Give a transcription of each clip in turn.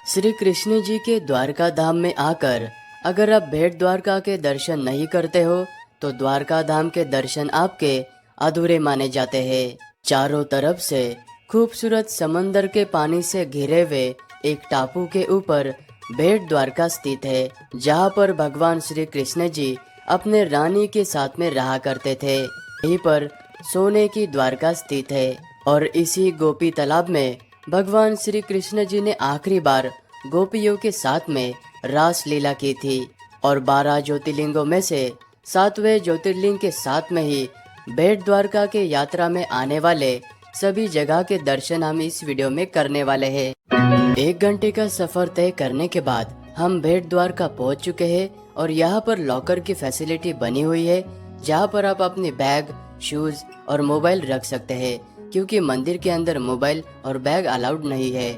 श्री कृष्ण जी के द्वारका धाम में आकर अगर आप भेंट द्वारका के दर्शन नहीं करते हो तो द्वारका धाम के दर्शन आपके अधूरे माने जाते हैं। चारों तरफ से खूबसूरत समंदर के पानी से घिरे हुए एक टापू के ऊपर भेंट द्वारका स्थित है, जहाँ पर भगवान श्री कृष्ण जी अपने रानी के साथ में रहा करते थे। यहीं पर सोने की द्वारका स्थित है और इसी गोपी तालाब में भगवान श्री कृष्ण जी ने आखिरी बार गोपियों के साथ में रास लीला की थी और 12 ज्योतिर्लिंगों में से 7वें ज्योतिर्लिंग के साथ में ही भेंट द्वारका के यात्रा में आने वाले सभी जगह के दर्शन हम इस वीडियो में करने वाले हैं। 1 घंटे का सफर तय करने के बाद हम भेंट द्वारका पहुंच चुके हैं और यहाँ पर लॉकर की फैसिलिटी बनी हुई है, जहाँ पर आप अपने बैग, शूज और मोबाइल रख सकते हैं, क्योंकि मंदिर के अंदर मोबाइल और बैग अलाउड नहीं है।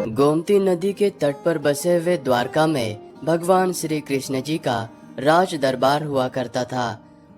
गोमती नदी के तट पर बसे हुए द्वारका में भगवान श्री कृष्ण जी का राज दरबार हुआ करता था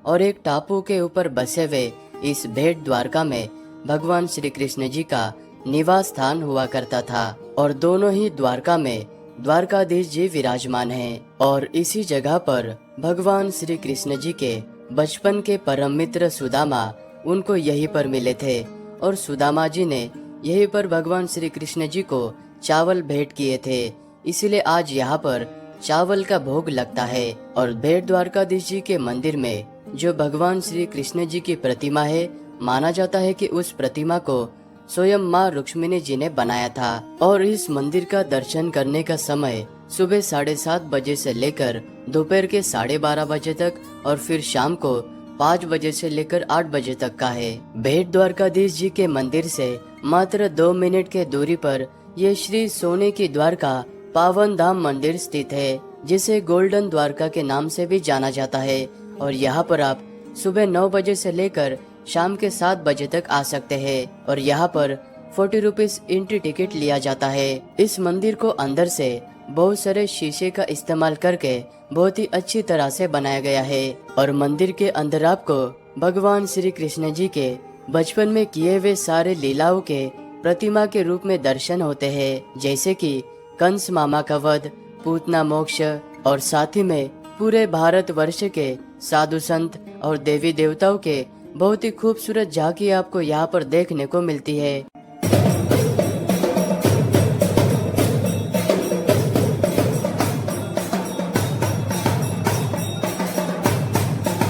और एक टापू के ऊपर बसे हुए इस भेंट द्वारका में भगवान श्री कृष्ण जी का निवास स्थान हुआ करता था और दोनों ही द्वारका में द्वारकाधीश जी विराजमान हैं और इसी जगह पर भगवान श्री कृष्ण जी के बचपन के परम मित्र सुदामा उनको यहीं पर मिले थे और सुदामा जी ने यहीं पर भगवान श्री कृष्ण जी को चावल भेंट किए थे, इसीलिए आज यहाँ पर चावल का भोग लगता है। और भेंट द्वारकाधीश जी के मंदिर में जो भगवान श्री कृष्ण जी की प्रतिमा है, माना जाता है कि उस प्रतिमा को स्वयं माँ रुक्मिणी जी ने बनाया था और इस मंदिर का दर्शन करने का समय सुबह 7:30 बजे से लेकर दोपहर के 12:30 बजे तक और फिर शाम को 5 बजे से लेकर 8 बजे तक का है। भेंट द्वारकाधीश जी के मंदिर से मात्र 2 मिनट के दूरी पर ये श्री सोने की द्वारका पावन धाम मंदिर स्थित है, जिसे गोल्डन द्वारका के नाम से भी जाना जाता है और यहाँ पर आप सुबह 9 बजे से लेकर शाम के 7 बजे तक आ सकते हैं और यहाँ पर 40 रुपीज एंट्री टिकट लिया जाता है। इस मंदिर को अंदर से बहुत सारे शीशे का इस्तेमाल करके बहुत ही अच्छी तरह से बनाया गया है और मंदिर के अंदर आपको भगवान श्री कृष्ण जी के बचपन में किए हुए सारे लीलाओं के प्रतिमा के रूप में दर्शन होते हैं, जैसे कि कंस मामा का वध, पूतना मोक्ष और साथ ही में पूरे भारत वर्ष के साधु संत और देवी देवताओं के बहुत ही खूबसूरत झांकी आपको यहाँ पर देखने को मिलती है।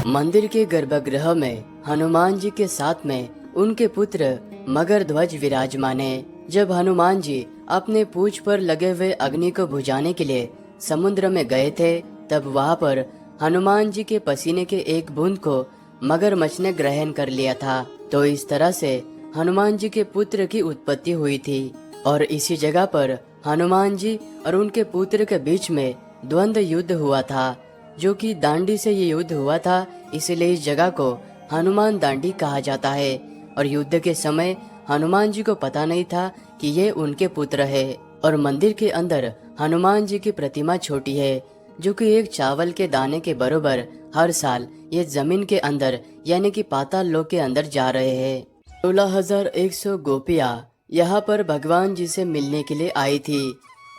मंदिर के गर्भगृह में हनुमान जी के साथ में उनके पुत्र मगर ध्वज विराजमान है। जब हनुमान जी अपने पूंछ पर लगे हुए अग्नि को बुझाने के लिए समुद्र में गए थे, तब वहाँ पर हनुमान जी के पसीने के एक बूंद को मगरमच्छ ने ग्रहण कर लिया था। तो इस तरह से हनुमान जी के पुत्र की उत्पत्ति हुई थी और इसी जगह पर हनुमान जी और उनके पुत्र के बीच में द्वंद्व युद्ध हुआ था, जो कि दांडी से ये युद्ध हुआ था, इसलिए इस जगह को हनुमान दांडी कहा जाता है। और युद्ध के समय हनुमान जी को पता नहीं था कि ये उनके पुत्र है और मंदिर के अंदर हनुमान जी की प्रतिमा छोटी है, जो कि एक चावल के दाने के बराबर हर साल ये जमीन के अंदर यानी कि पाताल लोक के अंदर जा रहे हैं। 16,100 गोपियाँ यहाँ पर भगवान जी से मिलने के लिए आई थी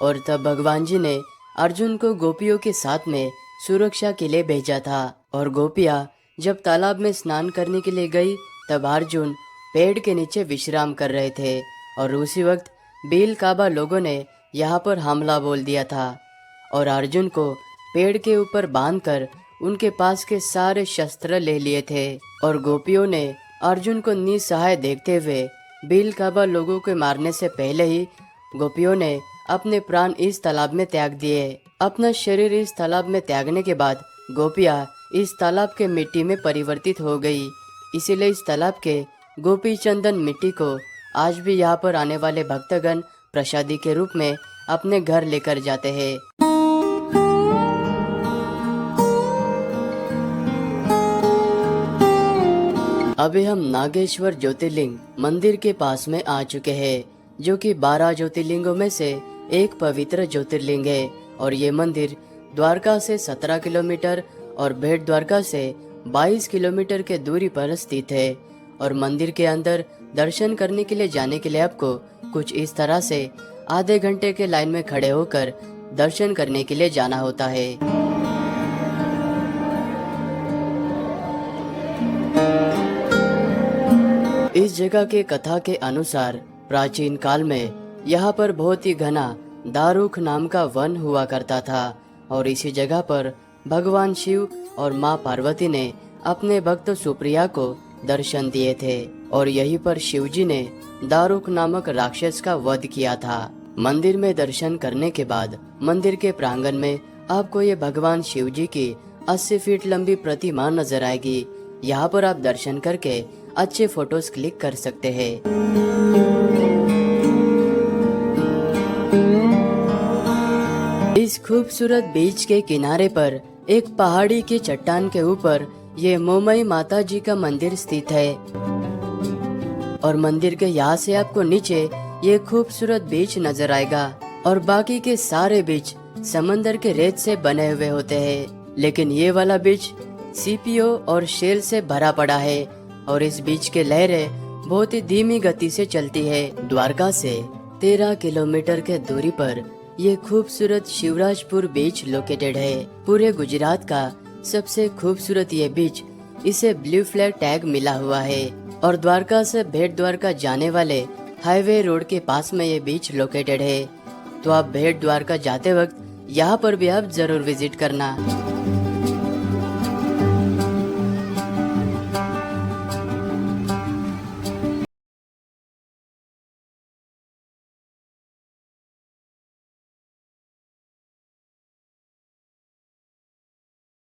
और तब भगवान जी ने अर्जुन को गोपियों के साथ में सुरक्षा के लिए भेजा था और गोपियाँ जब तालाब में स्नान करने के लिए गई, तब अर्जुन पेड़ के नीचे विश्राम कर रहे थे और उसी वक्त बेल काबा लोगों ने यहाँ पर हमला बोल दिया था और अर्जुन को पेड़ के ऊपर बांधकर उनके पास के सारे शस्त्र ले लिए थे और गोपियों ने अर्जुन को निसहाय देखते हुए बेल काबा लोगों के मारने से पहले ही गोपियों ने अपने प्राण इस तालाब में त्याग दिए। अपना शरीर इस तालाब में त्यागने के बाद गोपियाँ इस तालाब के मिट्टी में परिवर्तित हो गई, इसीलिए इस तालाब के गोपी चंदन मिट्टी को आज भी यहाँ पर आने वाले भक्तगण प्रसादी के रूप में अपने घर लेकर जाते हैं। अभी हम नागेश्वर ज्योतिर्लिंग मंदिर के पास में आ चुके हैं, जो कि 12 ज्योतिर्लिंगों में से एक पवित्र ज्योतिर्लिंग है और ये मंदिर द्वारका से 17 किलोमीटर और भेंट द्वारका से 22 किलोमीटर के दूरी पर स्थित है और मंदिर के अंदर दर्शन करने के लिए जाने के लिए आपको कुछ इस तरह से आधे घंटे के लाइन में खड़े होकर दर्शन करने के लिए जाना होता है। इस जगह के कथा के अनुसार प्राचीन काल में यहाँ पर बहुत ही घना दारुक नाम का वन हुआ करता था और इसी जगह पर भगवान शिव और माँ पार्वती ने अपने भक्त सुप्रिया को दर्शन दिए थे और यहीं पर शिव जी ने दारुक नामक राक्षस का वध किया था। मंदिर में दर्शन करने के बाद मंदिर के प्रांगण में आपको ये भगवान शिव जी की 80 फीट लंबी प्रतिमा नजर आएगी। यहाँ पर आप दर्शन करके अच्छे फोटोज क्लिक कर सकते हैं। इस खूबसूरत बीच के किनारे पर एक पहाड़ी की चट्टान के ऊपर ये मोमई माता जी का मंदिर स्थित है और मंदिर के यहाँ से आपको नीचे ये खूबसूरत बीच नजर आएगा और बाकी के सारे बीच समंदर के रेत से बने हुए होते हैं, लेकिन ये वाला बीच सीपीओ और शेल से भरा पड़ा है और इस बीच के लहरें बहुत ही धीमी गति से चलती है। द्वारका से 13 किलोमीटर के दूरी पर ये खूबसूरत शिवराजपुर बीच लोकेटेड है। पूरे गुजरात का सबसे खूबसूरत ये बीच, इसे ब्लू फ्लैग टैग मिला हुआ है और द्वारका से भेट द्वारका जाने वाले हाईवे रोड के पास में ये बीच लोकेटेड है। तो आप भेट द्वारका जाते वक्त यहाँ पर भी आप जरूर विजिट करना।